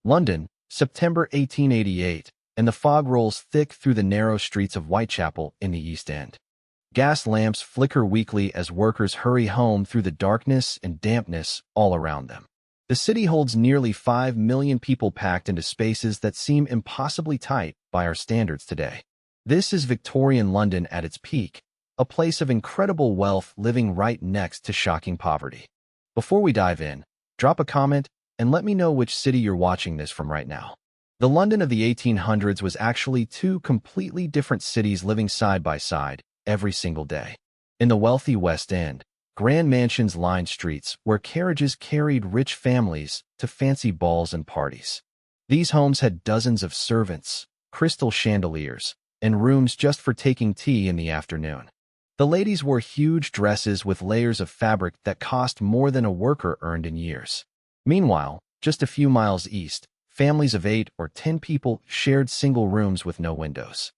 London, September 1888, and the fog rolls thick through the narrow streets of Whitechapel in the East End. Gas lamps flicker weakly as workers hurry home through the darkness and dampness all around them. The city holds nearly 5 million people packed into spaces that seem impossibly tight by our standards today. This is Victorian London at its peak, a place of incredible wealth living right next to shocking poverty. Before we dive in, drop a comment and let me know which city you're watching this from right now. The London of the 1800s was actually two completely different cities living side by side every single day. In the wealthy West End, grand mansions lined streets where carriages carried rich families to fancy balls and parties. These homes had dozens of servants, crystal chandeliers, and rooms just for taking tea in the afternoon. The ladies wore huge dresses with layers of fabric that cost more than a worker earned in years. Meanwhile, just a few miles east, families of 8 or 10 people shared single rooms with no windows.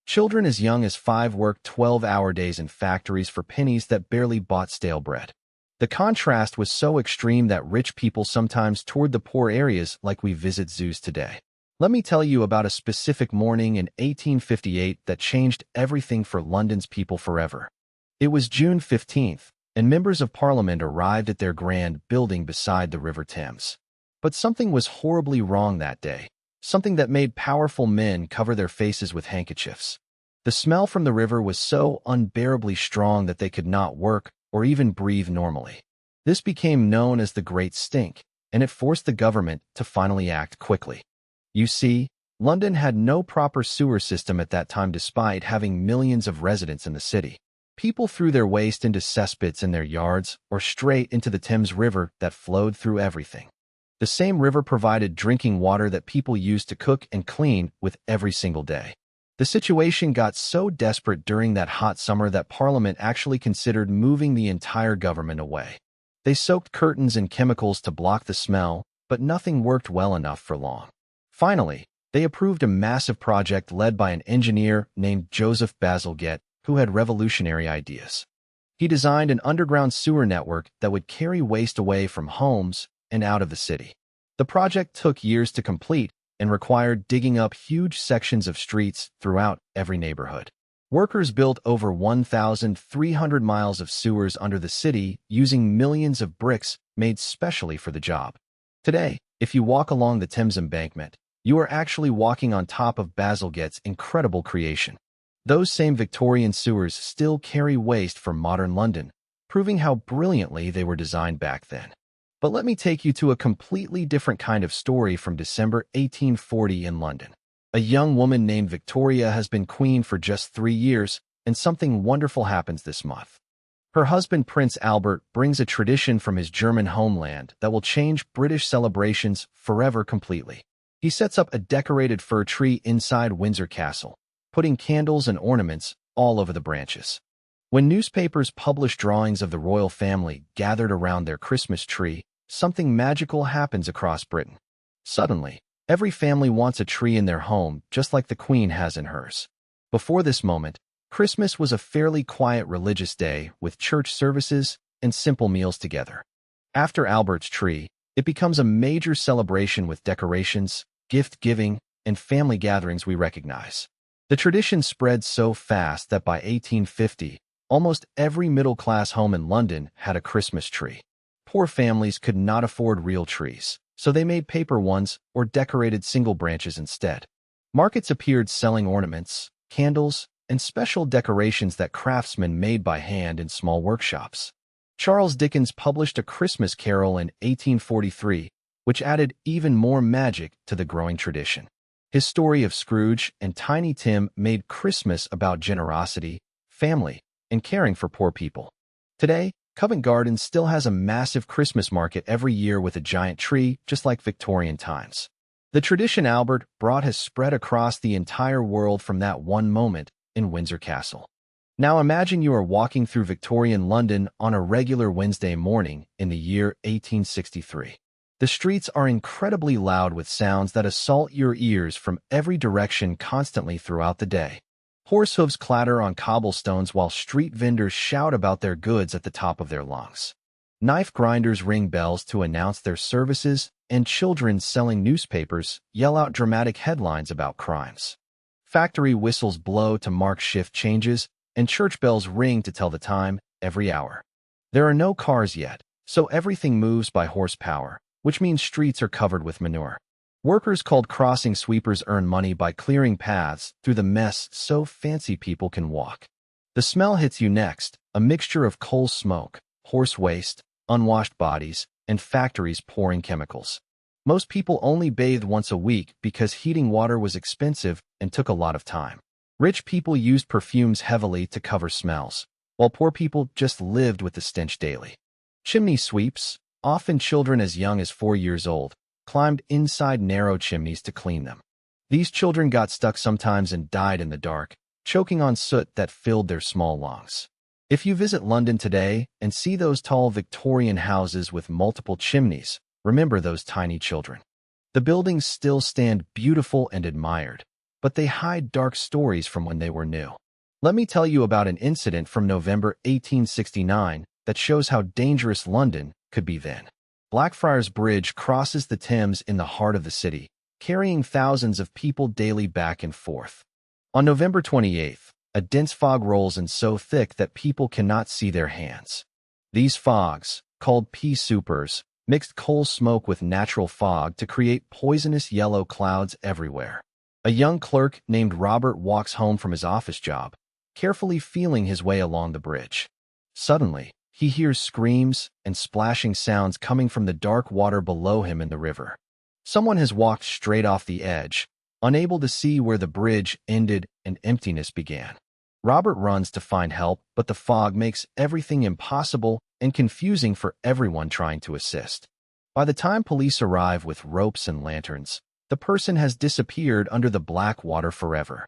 Children as young as 5 worked 12-hour days in factories for pennies that barely bought stale bread. The contrast was so extreme that rich people sometimes toured the poor areas like we visit zoos today. Let me tell you about a specific morning in 1858 that changed everything for London's people forever. It was June 15th, and members of Parliament arrived at their grand building beside the River Thames. But something was horribly wrong that day, something that made powerful men cover their faces with handkerchiefs. The smell from the river was so unbearably strong that they could not work or even breathe normally. This became known as the Great Stink, and it forced the government to finally act quickly. You see, London had no proper sewer system at that time despite having millions of residents in the city. People threw their waste into cesspits in their yards or straight into the Thames River that flowed through everything. The same river provided drinking water that people used to cook and clean with every single day. The situation got so desperate during that hot summer that Parliament actually considered moving the entire government away. They soaked curtains in chemicals to block the smell, but nothing worked well enough for long. Finally, they approved a massive project led by an engineer named Joseph Bazalgette, who had revolutionary ideas. He designed an underground sewer network that would carry waste away from homes and out of the city. The project took years to complete and required digging up huge sections of streets throughout every neighborhood. Workers built over 1,300 miles of sewers under the city using millions of bricks made specially for the job. Today, if you walk along the Thames embankment, you are actually walking on top of Bazalgette's incredible creation. Those same Victorian sewers still carry waste from modern London, proving how brilliantly they were designed back then. But let me take you to a completely different kind of story from December 1840 in London. A young woman named Victoria has been queen for just 3 years, and something wonderful happens this month. Her husband, Prince Albert, brings a tradition from his German homeland that will change British celebrations forever completely. He sets up a decorated fir tree inside Windsor Castle, putting candles and ornaments all over the branches. When newspapers publish drawings of the royal family gathered around their Christmas tree, something magical happens across Britain. Suddenly, every family wants a tree in their home, just like the Queen has in hers. Before this moment, Christmas was a fairly quiet religious day with church services and simple meals together. After Albert's tree, it becomes a major celebration with decorations, gift-giving, and family gatherings we recognize. The tradition spread so fast that by 1850, almost every middle-class home in London had a Christmas tree. Poor families could not afford real trees, so they made paper ones or decorated single branches instead. Markets appeared selling ornaments, candles, and special decorations that craftsmen made by hand in small workshops. Charles Dickens published A Christmas Carol in 1843, which added even more magic to the growing tradition. His story of Scrooge and Tiny Tim made Christmas about generosity, family, and caring for poor people. Today, Covent Garden still has a massive Christmas market every year with a giant tree, just like Victorian times. The tradition Albert brought has spread across the entire world from that one moment in Windsor Castle. Now imagine you are walking through Victorian London on a regular Wednesday morning in the year 1863. The streets are incredibly loud with sounds that assault your ears from every direction constantly throughout the day. Horse hooves clatter on cobblestones while street vendors shout about their goods at the top of their lungs. Knife grinders ring bells to announce their services, and children selling newspapers yell out dramatic headlines about crimes. Factory whistles blow to mark shift changes, and church bells ring to tell the time every hour. There are no cars yet, so everything moves by horsepower, which means streets are covered with manure. Workers called crossing sweepers earn money by clearing paths through the mess so fancy people can walk. The smell hits you next, a mixture of coal smoke, horse waste, unwashed bodies, and factories pouring chemicals. Most people only bathed once a week because heating water was expensive and took a lot of time. Rich people used perfumes heavily to cover smells, while poor people just lived with the stench daily. Chimney sweeps, often children as young as 4 years old, climbed inside narrow chimneys to clean them. These children got stuck sometimes and died in the dark, choking on soot that filled their small lungs. If you visit London today and see those tall Victorian houses with multiple chimneys, remember those tiny children. The buildings still stand beautiful and admired, but they hide dark stories from when they were new. Let me tell you about an incident from November 1869 that shows how dangerous London could be then. Blackfriars Bridge crosses the Thames in the heart of the city, carrying thousands of people daily back and forth. On November 28th, a dense fog rolls in so thick that people cannot see their hands. These fogs, called pea soupers, mixed coal smoke with natural fog to create poisonous yellow clouds everywhere. A young clerk named Robert walks home from his office job, carefully feeling his way along the bridge. Suddenly, he hears screams and splashing sounds coming from the dark water below him in the river. Someone has walked straight off the edge, unable to see where the bridge ended and emptiness began. Robert runs to find help, but the fog makes everything impossible and confusing for everyone trying to assist. By the time police arrive with ropes and lanterns, the person has disappeared under the black water forever.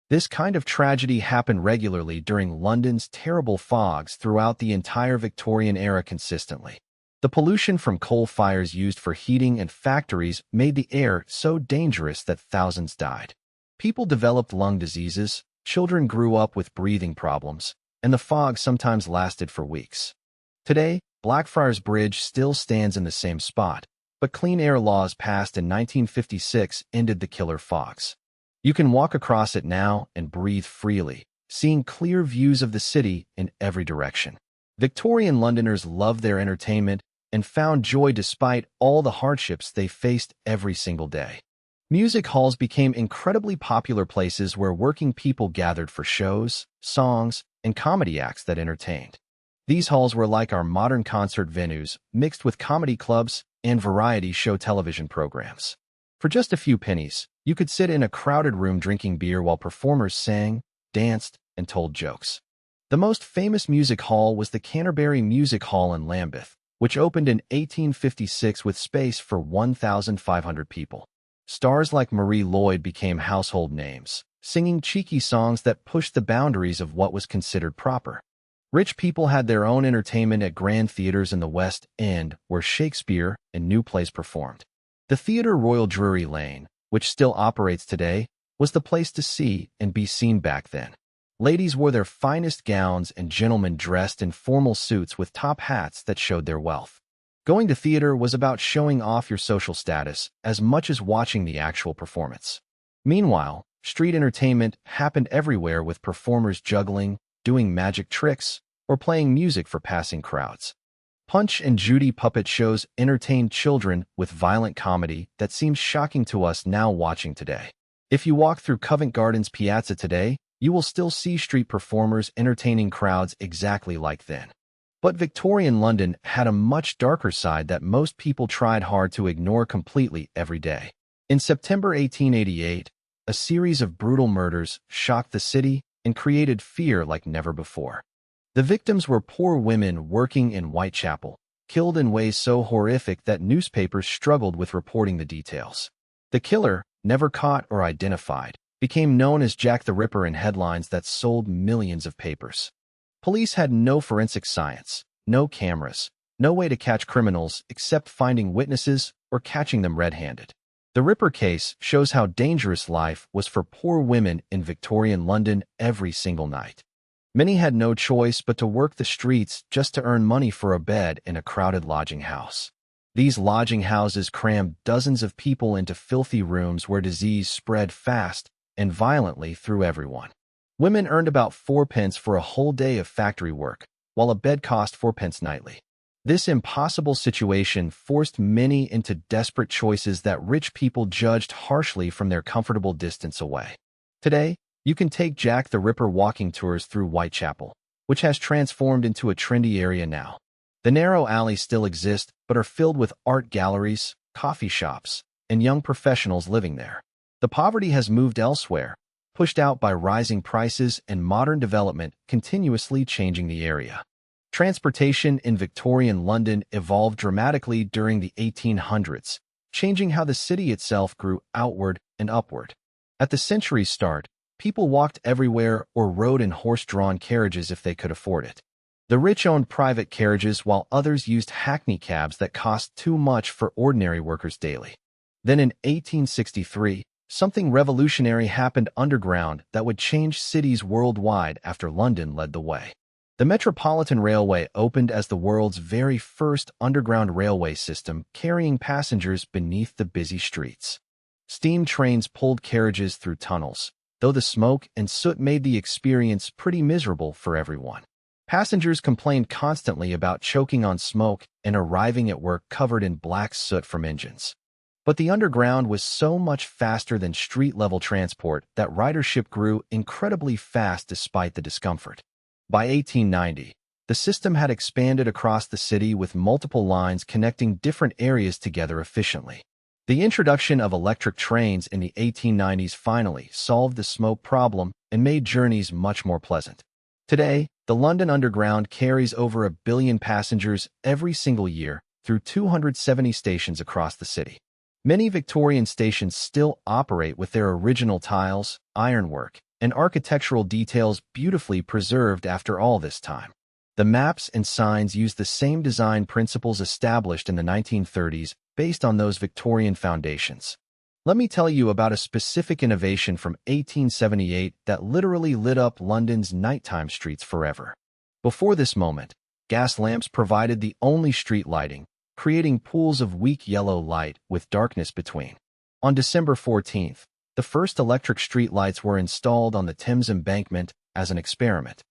This kind of tragedy happened regularly during London's terrible fogs throughout the entire Victorian era consistently. The pollution from coal fires used for heating and factories made the air so dangerous that thousands died. People developed lung diseases, children grew up with breathing problems, and the fog sometimes lasted for weeks. Today, Blackfriars Bridge still stands in the same spot, but clean air laws passed in 1956 ended the killer fogs. You can walk across it now and breathe freely, seeing clear views of the city in every direction. Victorian Londoners loved their entertainment and found joy despite all the hardships they faced every single day. Music halls became incredibly popular places where working people gathered for shows, songs, and comedy acts that entertained. These halls were like our modern concert venues, mixed with comedy clubs and variety show television programs. For just a few pennies, you could sit in a crowded room drinking beer while performers sang, danced, and told jokes. The most famous music hall was the Canterbury Music Hall in Lambeth, which opened in 1856 with space for 1,500 people. Stars like Marie Lloyd became household names, singing cheeky songs that pushed the boundaries of what was considered proper. Rich people had their own entertainment at grand theaters in the West End, where Shakespeare and new plays performed. The Theatre Royal Drury Lane, which still operates today, was the place to see and be seen back then. Ladies wore their finest gowns and gentlemen dressed in formal suits with top hats that showed their wealth. Going to theater was about showing off your social status as much as watching the actual performance. Meanwhile, street entertainment happened everywhere with performers juggling, doing magic tricks, or playing music for passing crowds. Punch and Judy puppet shows entertained children with violent comedy that seems shocking to us now watching today. If you walk through Covent Garden's piazza today, you will still see street performers entertaining crowds exactly like then. But Victorian London had a much darker side that most people tried hard to ignore completely every day. In September 1888, a series of brutal murders shocked the city and created fear like never before. The victims were poor women working in Whitechapel, killed in ways so horrific that newspapers struggled with reporting the details. The killer, never caught or identified, became known as Jack the Ripper in headlines that sold millions of papers. Police had no forensic science, no cameras, no way to catch criminals except finding witnesses or catching them red-handed. The Ripper case shows how dangerous life was for poor women in Victorian London every single night. Many had no choice but to work the streets just to earn money for a bed in a crowded lodging house. These lodging houses crammed dozens of people into filthy rooms where disease spread fast and violently through everyone. Women earned about 4 pence for a whole day of factory work, while a bed cost 4 pence nightly. This impossible situation forced many into desperate choices that rich people judged harshly from their comfortable distance away. Today, you can take Jack the Ripper walking tours through Whitechapel, which has transformed into a trendy area now. The narrow alleys still exist, but are filled with art galleries, coffee shops, and young professionals living there. The poverty has moved elsewhere, pushed out by rising prices and modern development continuously changing the area. Transportation in Victorian London evolved dramatically during the 1800s, changing how the city itself grew outward and upward. At the century's start, people walked everywhere or rode in horse-drawn carriages if they could afford it. The rich owned private carriages while others used hackney cabs that cost too much for ordinary workers daily. Then in 1863, something revolutionary happened underground that would change cities worldwide after London led the way. The Metropolitan Railway opened as the world's very first underground railway system, carrying passengers beneath the busy streets. Steam trains pulled carriages through tunnels, though the smoke and soot made the experience pretty miserable for everyone. Passengers complained constantly about choking on smoke and arriving at work covered in black soot from engines. But the underground was so much faster than street-level transport that ridership grew incredibly fast despite the discomfort. By 1890, the system had expanded across the city with multiple lines connecting different areas together efficiently. The introduction of electric trains in the 1890s finally solved the smoke problem and made journeys much more pleasant. Today, the London Underground carries over 1 billion passengers every single year through 270 stations across the city. Many Victorian stations still operate with their original tiles, ironwork, and architectural details beautifully preserved after all this time. The maps and signs use the same design principles established in the 1930s based on those Victorian foundations. Let me tell you about a specific innovation from 1878 that literally lit up London's nighttime streets forever. Before this moment, gas lamps provided the only street lighting, creating pools of weak yellow light with darkness between. On December 14th, the first electric street lights were installed on the Thames embankment as an experiment.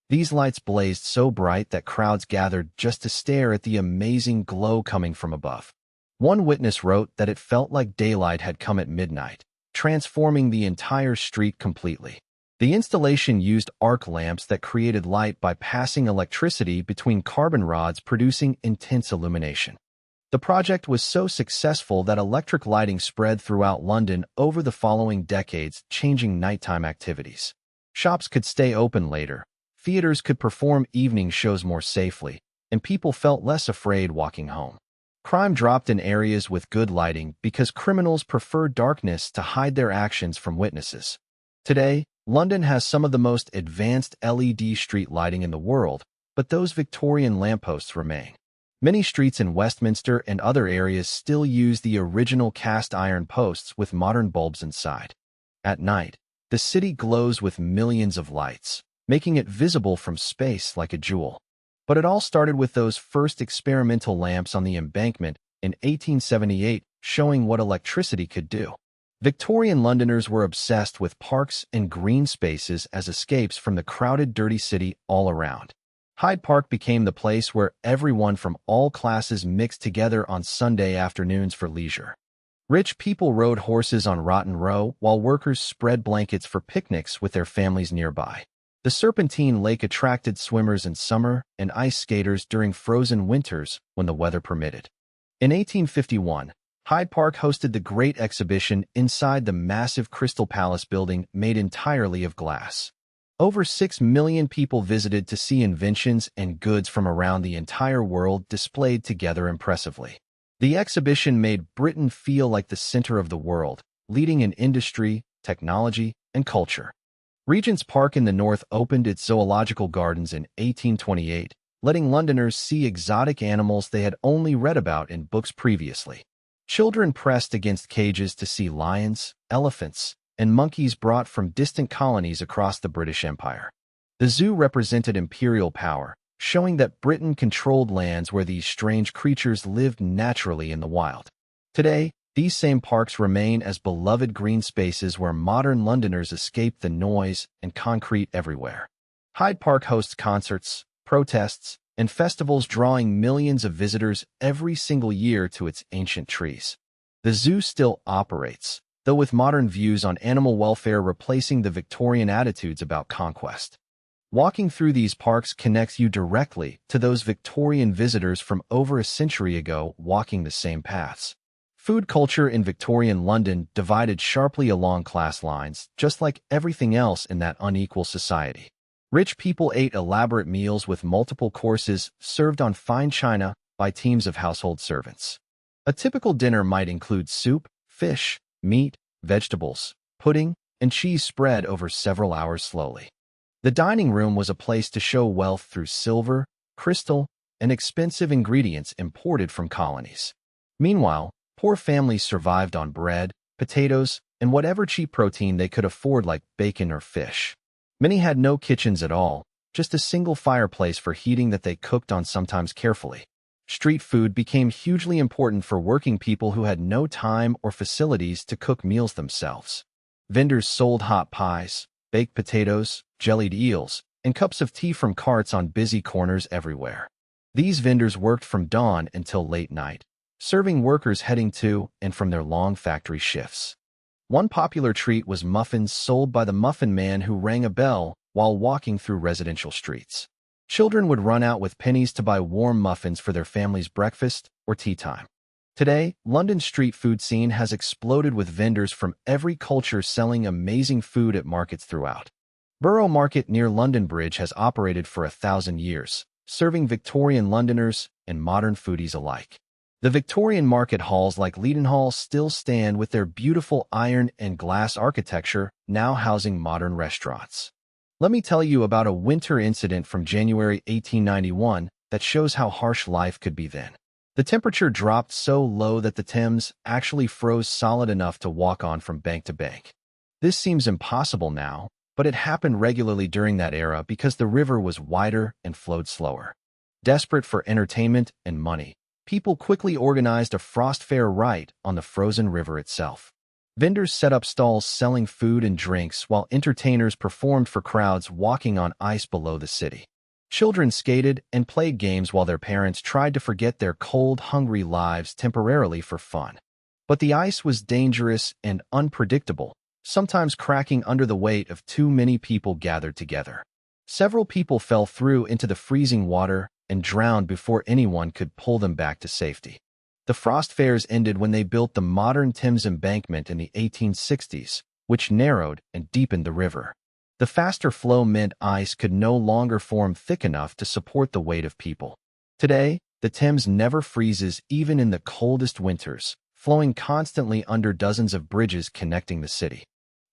These lights blazed so bright that crowds gathered just to stare at the amazing glow coming from above. One witness wrote that it felt like daylight had come at midnight, transforming the entire street completely. The installation used arc lamps that created light by passing electricity between carbon rods, producing intense illumination. The project was so successful that electric lighting spread throughout London over the following decades, changing nighttime activities. Shops could stay open later, theaters could perform evening shows more safely, and people felt less afraid walking home. Crime dropped in areas with good lighting because criminals prefer darkness to hide their actions from witnesses. Today, London has some of the most advanced LED street lighting in the world, but those Victorian lampposts remain. Many streets in Westminster and other areas still use the original cast iron posts with modern bulbs inside. At night, the city glows with millions of lights, making it visible from space like a jewel. But it all started with those first experimental lamps on the embankment in 1878, showing what electricity could do. Victorian Londoners were obsessed with parks and green spaces as escapes from the crowded, dirty city all around. Hyde Park became the place where everyone from all classes mixed together on Sunday afternoons for leisure. Rich people rode horses on Rotten Row, while workers spread blankets for picnics with their families nearby. The Serpentine Lake attracted swimmers in summer and ice skaters during frozen winters when the weather permitted. In 1851, Hyde Park hosted the Great Exhibition inside the massive Crystal Palace building made entirely of glass. Over 6 million people visited to see inventions and goods from around the entire world displayed together impressively. The exhibition made Britain feel like the center of the world, leading in industry, technology, and culture. Regent's Park in the north opened its zoological gardens in 1828, letting Londoners see exotic animals they had only read about in books previously. Children pressed against cages to see lions, elephants, and monkeys brought from distant colonies across the British Empire. The zoo represented imperial power, showing that Britain controlled lands where these strange creatures lived naturally in the wild. Today, these same parks remain as beloved green spaces where modern Londoners escape the noise and concrete everywhere. Hyde Park hosts concerts, protests, and festivals drawing millions of visitors every single year to its ancient trees. The zoo still operates, though with modern views on animal welfare replacing the Victorian attitudes about conquest. Walking through these parks connects you directly to those Victorian visitors from over a century ago walking the same paths. Food culture in Victorian London divided sharply along class lines, just like everything else in that unequal society. Rich people ate elaborate meals with multiple courses served on fine china by teams of household servants. A typical dinner might include soup, fish, meat, vegetables, pudding, and cheese spread over several hours slowly. The dining room was a place to show wealth through silver, crystal, and expensive ingredients imported from colonies. Meanwhile, poor families survived on bread, potatoes, and whatever cheap protein they could afford like bacon or fish. Many had no kitchens at all, just a single fireplace for heating that they cooked on sometimes carefully. Street food became hugely important for working people who had no time or facilities to cook meals themselves. Vendors sold hot pies, baked potatoes, jellied eels, and cups of tea from carts on busy corners everywhere. These vendors worked from dawn until late night, serving workers heading to and from their long factory shifts. One popular treat was muffins sold by the muffin man who rang a bell while walking through residential streets. Children would run out with pennies to buy warm muffins for their family's breakfast or tea time. Today, London's street food scene has exploded with vendors from every culture selling amazing food at markets throughout. Borough Market near London Bridge has operated for 1,000 years, serving Victorian Londoners and modern foodies alike. The Victorian market halls like Leadenhall still stand with their beautiful iron and glass architecture, now housing modern restaurants. Let me tell you about a winter incident from January 1891 that shows how harsh life could be then. The temperature dropped so low that the Thames actually froze solid enough to walk on from bank to bank. This seems impossible now, but it happened regularly during that era because the river was wider and flowed slower. Desperate for entertainment and money, people quickly organized a frost fair right on the frozen river itself. Vendors set up stalls selling food and drinks while entertainers performed for crowds walking on ice below the city. Children skated and played games while their parents tried to forget their cold, hungry lives temporarily for fun. But the ice was dangerous and unpredictable, sometimes cracking under the weight of too many people gathered together. Several people fell through into the freezing water and drowned before anyone could pull them back to safety. The frost fairs ended when they built the modern Thames embankment in the 1860s, which narrowed and deepened the river. The faster flow meant ice could no longer form thick enough to support the weight of people. Today, the Thames never freezes even in the coldest winters, flowing constantly under dozens of bridges connecting the city.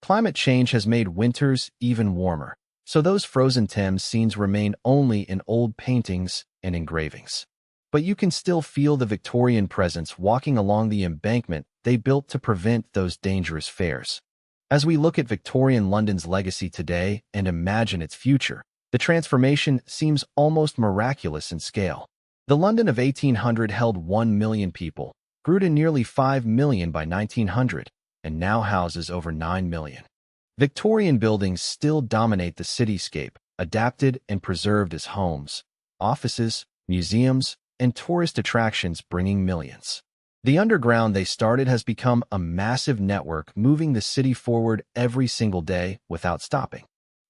Climate change has made winters even warmer, so those frozen Thames scenes remain only in old paintings and engravings. But you can still feel the Victorian presence walking along the embankment they built to prevent those dangerous fairs. As we look at Victorian London's legacy today and imagine its future, the transformation seems almost miraculous in scale. The London of 1800 held 1 million people, grew to nearly 5 million by 1900, and now houses over 9 million. Victorian buildings still dominate the cityscape, adapted and preserved as homes, offices, museums, and tourist attractions bringing millions. The underground they started has become a massive network moving the city forward every single day without stopping.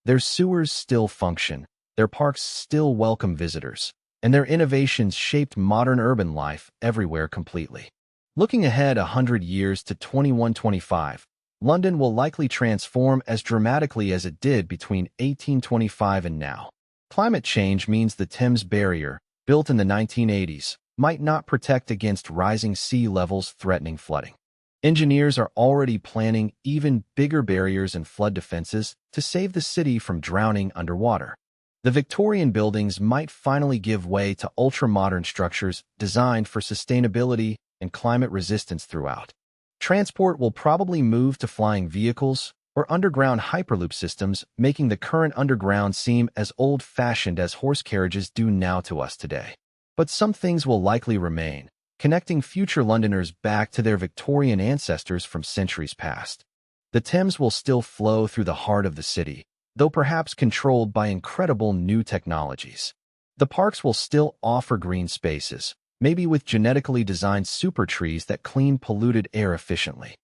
Their sewers still function, their parks still welcome visitors, and their innovations shaped modern urban life everywhere completely. Looking ahead 100 years to 2125, London will likely transform as dramatically as it did between 1825 and now. Climate change means the Thames Barrier, built in the 1980s, might not protect against rising sea levels threatening flooding. Engineers are already planning even bigger barriers and flood defenses to save the city from drowning underwater. The Victorian buildings might finally give way to ultra-modern structures designed for sustainability and climate resistance throughout. Transport will probably move to flying vehicles, or underground hyperloop systems, making the current underground seem as old-fashioned as horse carriages do now to us today. But some things will likely remain, connecting future Londoners back to their Victorian ancestors from centuries past. The Thames will still flow through the heart of the city, though perhaps controlled by incredible new technologies. The parks will still offer green spaces, maybe with genetically designed super trees that clean polluted air efficiently.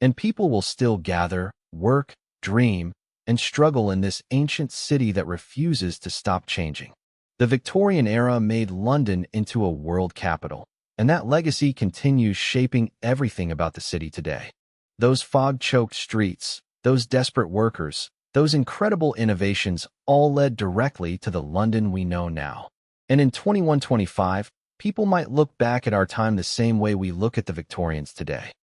And people will still gather, work, dream, and struggle in this ancient city that refuses to stop changing. The Victorian era made London into a world capital, and that legacy continues shaping everything about the city today. Those fog-choked streets, those desperate workers, those incredible innovations all led directly to the London we know now. And in 2125, people might look back at our time the same way we look at the Victorians today.